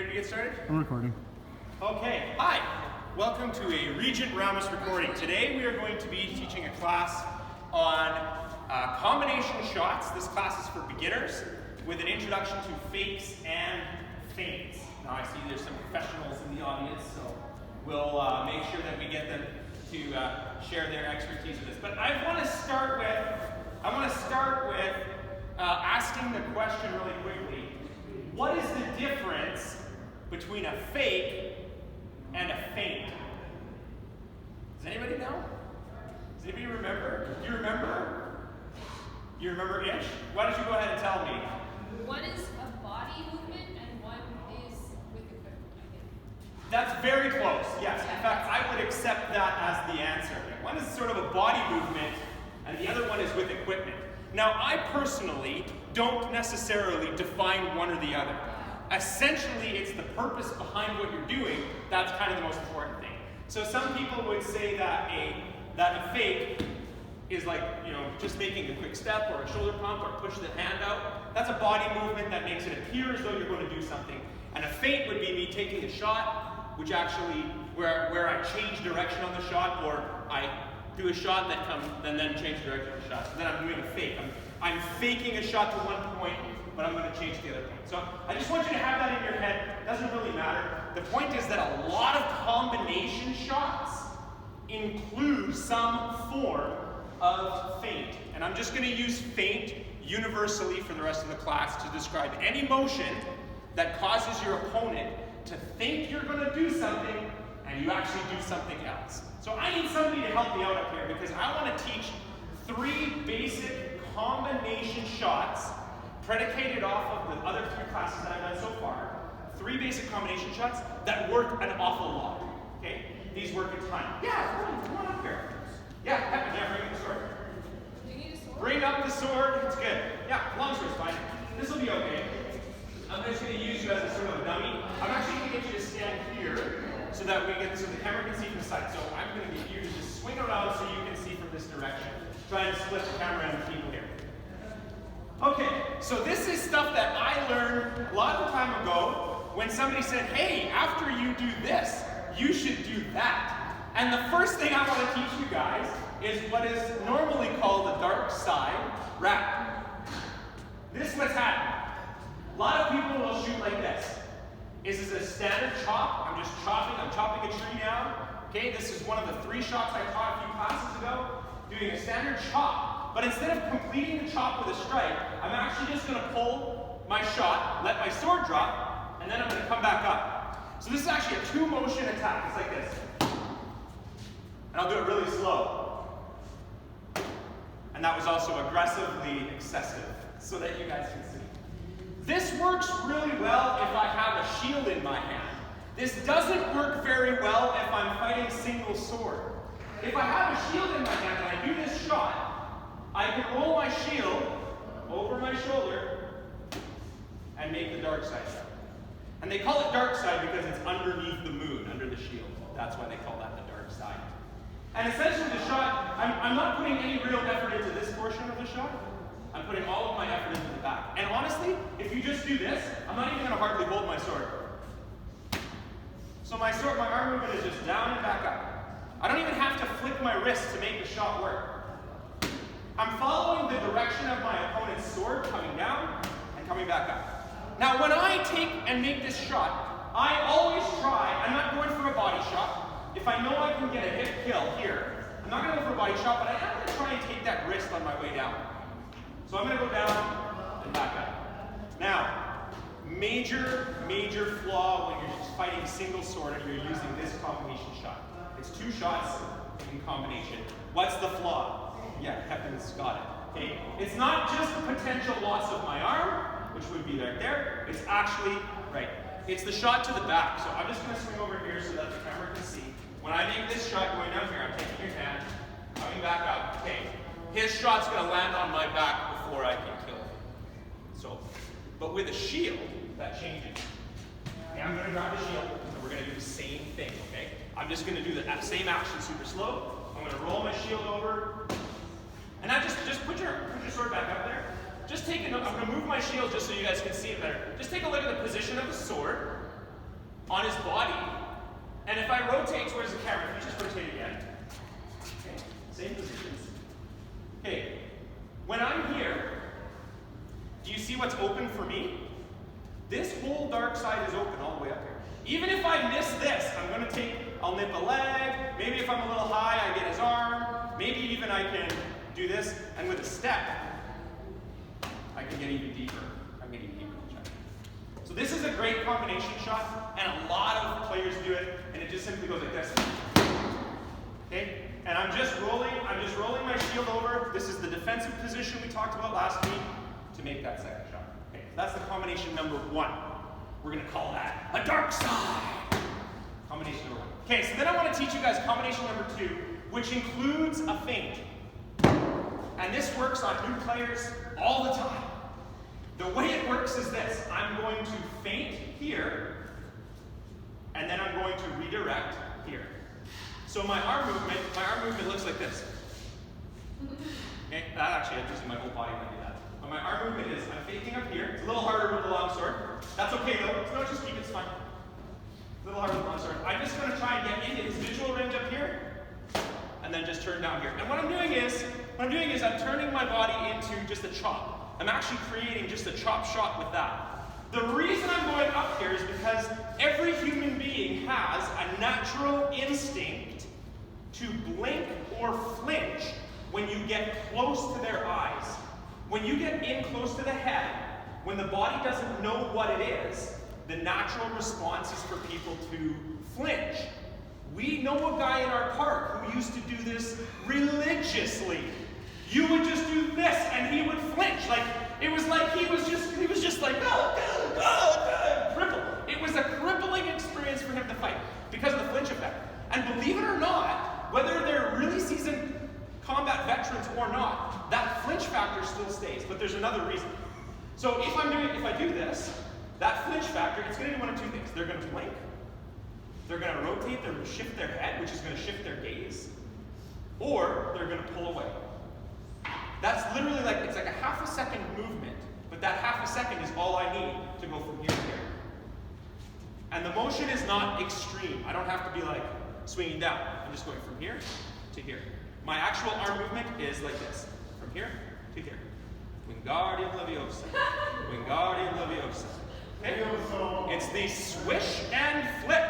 ready to get started? I'm recording. Okay, hi. Welcome to a Regent Ramas recording. Today we are going to be teaching a class on combination shots. This class is for beginners with an introduction to fakes and feints. Now I see there's some professionals in the audience, so we'll make sure that we get them to share their expertise with us. But I want to start with asking the question really quickly. What is the difference between a fake and a feint? Does anybody know? Does anybody remember? Do you remember? You remember Ish? Why don't you go ahead and tell me? One is a body movement and one is with equipment, I think. That's very close, yes. In fact, I would accept that as the answer. One is sort of a body movement and the other one is with equipment. Now, I personally don't necessarily define one or the other. Essentially, it's the purpose behind what you're doing that's kind of the most important thing. So some people would say that a fake is like, just making a quick step or a shoulder pump or push the hand out. That's a body movement that makes it appear as though you're going to do something. And a feint would be me taking a shot, which actually, where I change direction on the shot, or I do a shot that comes, and then change direction of the shot. So then I'm doing a fake. I'm faking a shot to one point, but I'm going to change to the other point. So I just want you to have that in your head. It doesn't really matter. The point is that a lot of combination shots include some form of feint. And I'm just going to use feint universally for the rest of the class to describe any motion that causes your opponent to think you're going to do something and you actually do something else. So I need somebody to help me out up here because I want to teach 3 basic combination shots predicated off of the other 3 classes that I've done so far. 3 basic combination shots that work an awful lot. Okay? These work a ton. Yeah, come on up here. Yeah, bring up the sword. Do you need a sword? Bring up the sword. It's good. Yeah, long sword's fine. This will be okay. I'm just going to use you as a sort of a dummy. I'm actually going to get you to stand here so that so the camera can see from the side. So I'm going to get you to just swing around so you can see from this direction. Try and split the camera and the people here. Okay, so this is stuff that I learned a long time ago when somebody said, hey, after you do this, you should do that. And the first thing I want to teach you guys is what is normally called a dark side wrap. This is what's happening. A lot of people will shoot like this. This is a standard chop. I'm chopping a tree down. Okay, this is one of the 3 shots I taught a few classes ago, doing a standard chop. But instead of completing the chop with a strike, I'm actually just going to pull my shot, let my sword drop, and then I'm going to come back up. So this is actually a 2-motion attack. It's like this. And I'll do it really slow. And that was also aggressively excessive, so that you guys can see. This works really well if I have a shield in my hand. This doesn't work very well if I'm fighting single sword. If I have a shield in my hand and I do this shot, I can roll my shield over my shoulder and make the dark side shot. And they call it dark side because it's underneath the moon, under the shield. That's why they call that the dark side. And essentially the shot, I'm not putting any real effort into this portion of the shot. I'm putting all of my effort into the back. And honestly, if you just do this, I'm not even going to hardly hold my sword. So my arm movement is just down and back up. I don't even have to flick my wrist to make the shot work. I'm following the direction of my opponent's sword coming down and coming back up. Now when I take and make this shot, I always try, I'm not going for a body shot. If I know I can get a hip kill here, I'm not going to go for a body shot, but I am going to try and take that wrist on my way down. So I'm going to go down and back up. Now, major flaw when you're just fighting single sword and you're using this combination shot. It's 2 shots in combination. What's the flaw? Yeah, Heaven's got it. Okay? It's not just the potential loss of my arm, which would be right there. It's actually, right, it's the shot to the back. So I'm just going to swing over here so that the camera can see. When I make this shot going down here, I'm taking your hand, coming back up. Okay. His shot's going to land on my back before I can kill him. So, but with a shield, that changes. Okay, I'm going to grab the shield, and we're going to do the same thing, okay? I'm just going to do the same action super slow. I'm going to roll my shield over. And now just put your sword back up there. Just take a look. I'm going to move my shield just so you guys can see it better. Just take a look at the position of the sword. on his body. And if I rotate towards the camera, if you just rotate again. Okay, same positions. Okay, when I'm here, do you see what's open for me? This whole dark side is open all the way up here. Even if I miss this, I'll nip a leg. Maybe if I'm a little high, I get his arm. Maybe even I can do this, and with a step, I can get even deeper. I'm getting deeper than check. So this is a great combination shot, and a lot of players do it, and it just simply goes like this. Okay? And I'm just rolling my shield over. This is the defensive position we talked about last week to make that second shot. Okay, so that's the combination number 1. We're gonna call that a dark side. Combination number 1. Okay, so then I want to teach you guys combination number 2, which includes a feint. And this works on new players all the time. The way it works is this. I'm going to feint here, and then I'm going to redirect here. So my arm movement looks like this. Okay, actually I'm using my whole body when I do that. But my arm movement is, I'm fainting up here. It's a little harder with the long sword. That's okay though. No, just keep it, it's fine. A little harder with the long sword. I'm just going to try and get into his visual range up here, and then just turn down here. And what I'm doing is I'm turning my body into just a chop. I'm actually creating just a chop shot with that. The reason I'm going up here is because every human being has a natural instinct to blink or flinch when you get close to their eyes. When you get in close to the head, when the body doesn't know what it is, the natural response is for people to flinch. We know a guy in our park who used to do this religiously. You would just do this and he would flinch. It was like he was just like, crippled. It was a crippling experience for him to fight because of the flinch effect. And believe it or not, whether they're really seasoned combat veterans or not, that flinch factor still stays, but there's another reason. So if I do this, that flinch factor, it's going to do one of two things. They're going to blink, they're going to rotate, they're going to shift their head, which is going to shift their gaze, or they're going to pull away. That's literally it's like a half a second movement, but that half a second is all I need to go from here to here. And the motion is not extreme. I don't have to be swinging down. I'm just going from here to here. My actual arm movement is like this, from here to here. Wingardium Leviosa. Wingardium Leviosa. Okay? It's the swish and flick.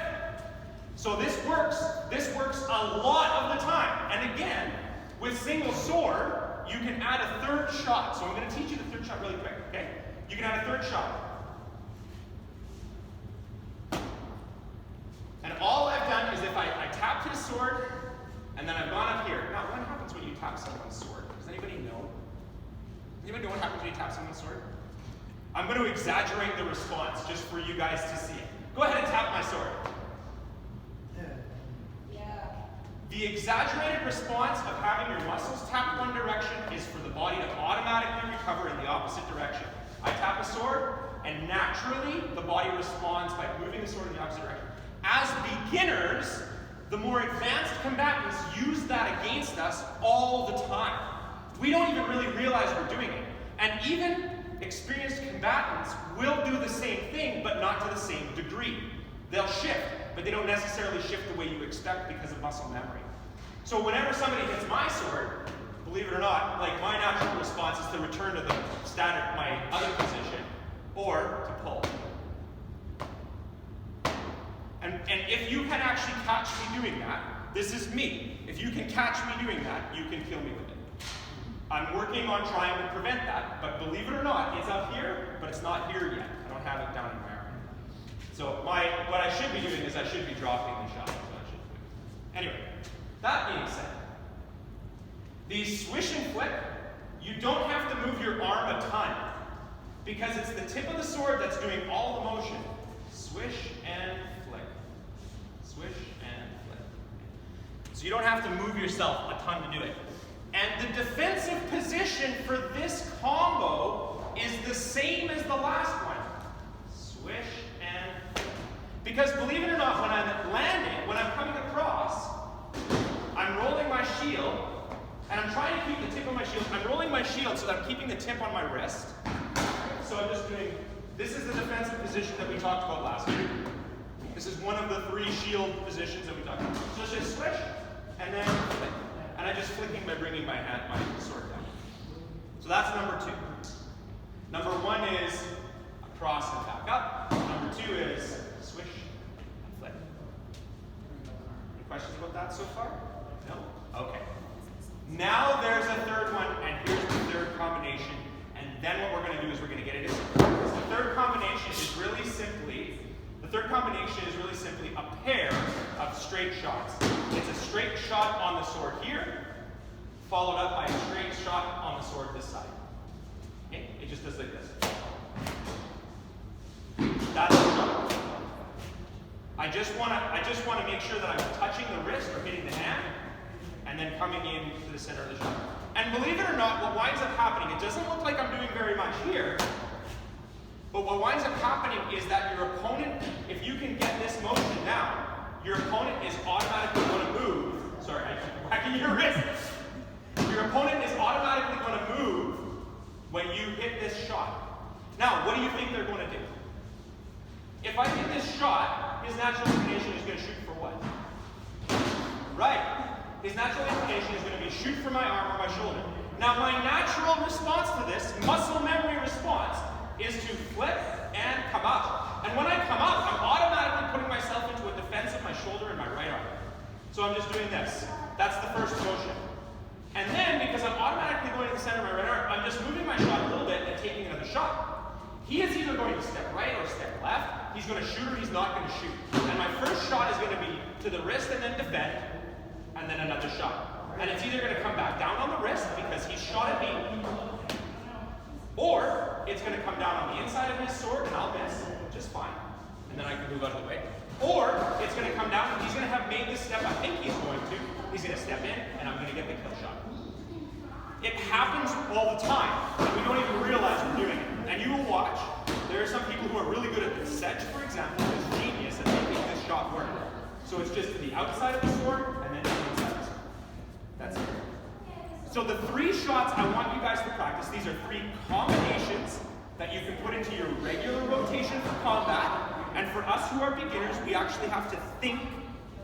So this works a lot of the time. And again, with single sword, you can add a third shot. So I'm going to teach you the third shot really quick, okay? You can add a third shot. And all I've done is if I tapped his sword, and then I've gone up here. Now, what happens when you tap someone's sword? Does anybody know? Anybody know what happens when you tap someone's sword? I'm going to exaggerate the response just for you guys to see it. Go ahead and tap my sword. The exaggerated response of having your muscles tap one direction is for the body to automatically recover in the opposite direction. I tap a sword, and naturally, the body responds by moving the sword in the opposite direction. As beginners, the more advanced combatants use that against us all the time. We don't even really realize we're doing it. And even experienced combatants will do the same thing, but not to the same degree. They'll shift, but they don't necessarily shift the way you expect because of muscle memory. So whenever somebody hits my sword, believe it or not, my natural response is to return to the standard, my other position, or to pull. And if you can actually catch me doing that, this is me. If you can catch me doing that, you can kill me with it. I'm working on trying to prevent that, but believe it or not, it's up here, but it's not here yet. I don't have it down in my arm. So what I should be doing is I should be dropping the shot. Anyway, that being said, the swish and flick, you don't have to move your arm a ton because it's the tip of the sword that's doing all the motion. Swish and flick. Swish and flick. So you don't have to move yourself a ton to do it. And the defensive position for this combo is the same as the last one. Swish and flick. Because believe it or not, when I'm landing, when I'm coming across, I'm rolling my shield, and I'm trying to keep the tip of my shield. I'm rolling my shield so that I'm keeping the tip on my wrist. So I'm just doing, this is the defensive position that we talked about last week. This is one of the 3 shield positions that we talked about. So it's just swish, and then flick. And I'm just flicking by bringing my sword down. So that's number 2. Number 1 is across and back up. Number 2 is swish and flick. Any questions about that so far? No? Okay. Now there's a third one, and here's the third combination. And then what we're going to do is we're going to get into practice. The third combination is really simply a pair of straight shots. It's a straight shot on the sword here, followed up by a straight shot on the sword this side. Okay? It just does like this. That's the shot. I just want to make sure that I'm touching the wrist or hitting the hand, and then coming in to the center of the shot. And believe it or not, what winds up happening, it doesn't look like I'm doing very much here, but what winds up happening is that your opponent, if you can get this motion down, your opponent is automatically going to move. Sorry, I keep whacking your wrist. Your opponent is automatically going to move when you hit this shot. Now, what do you think they're going to do? If I hit this shot, his natural inclination is going to shoot for what? Right. His natural inclination is going to be shoot for my arm or my shoulder. Now, my natural response to this, muscle memory response, is to flip and come up. And when I come up, I'm automatically putting myself into a defense of my shoulder and my right arm. So I'm just doing this. That's the first motion. And then, because I'm automatically going to the center of my right arm, I'm just moving my shot a little bit and taking another shot. He is either going to step right or step left. He's going to shoot or he's not going to shoot. And my first shot is going to be to the wrist and then defend, and then another shot. And it's either going to come back down on the wrist because he shot at me, or it's going to come down on the inside of his sword and I'll miss, just fine. And then I can move out of the way. Or it's going to come down and he's going to have made the step I think he's going to. He's going to step in and I'm going to get the kill shot. It happens all the time, and we don't even realize we're doing it. And you will watch. There are some people who are really good at this. Sedge, for example, is genius at making this shot work. So it's just to the outside of the sword and then to the inside of the sword. That's it. So the 3 shots I want you guys to practice, these are 3 combinations that you can put into your regular rotation for combat. And for us who are beginners, we actually have to think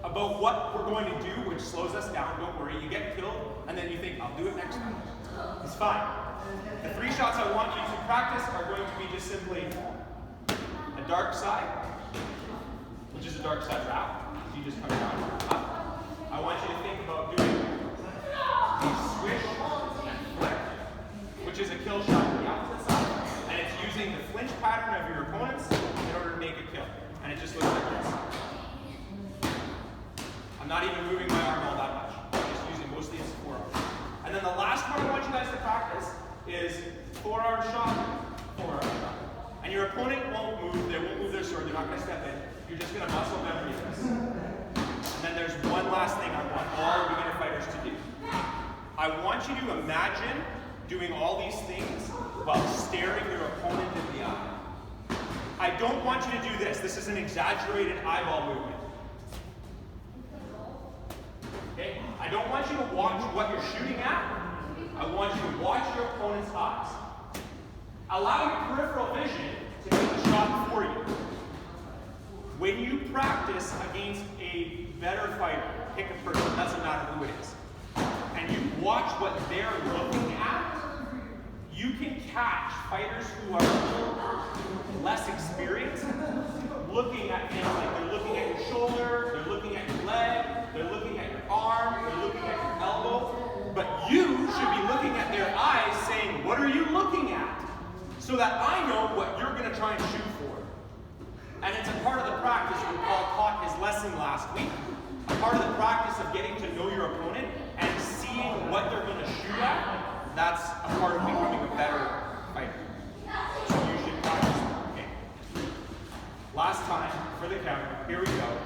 about what we're going to do, which slows us down. Don't worry, you get killed, and then you think, I'll do it next time. It's fine. The 3 shots I want you to practice are going to be just simply a dark side, which is a dark side wrap. You just come down up. I want you to think about doing a swish and flick, which is a kill shot on the opposite side. And it's using the flinch pattern of your opponents in order to make a kill. And it just looks like this. I'm not even moving my arm all that much. I'm just using mostly his forearm. And then the last one I want you guys to practice is forearm shot, forearm shot. And your opponent won't move. They won't move their sword. They're not going to step in. You're just going to muscle memory this. And then there's one last thing I want all beginner fighters to do. I want you to imagine doing all these things while staring your opponent in the eye. I don't want you to do this. This is an exaggerated eyeball movement. Okay? I don't want you to watch what you're shooting at. I want you to watch your opponent's eyes. Allow your peripheral vision to make the shot for you. When you practice against a better fighter, pick a person, it doesn't matter who it is, and you watch what they're looking at, you can catch fighters who are less experienced looking at things like they're looking at your shoulder, they're looking at your leg, they're looking at your arm, they're looking at your elbow. But you should be looking at their eyes saying, what are you looking at? So that I know what you're going to try and shoot for. And it's a part of the practice when Paul taught his lesson last week. A part of the practice of getting to know your opponent and seeing what they're going to shoot at. That's a part of becoming a better fighter. So you should practice that. Okay. Last time for the camera. Here we go.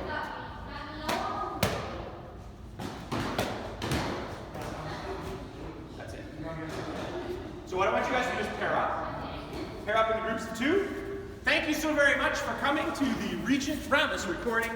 That's it. So what I want you guys to do is pair up. Pair up into groups of 2. Thank you so very much for coming to the Regent Ramas recording.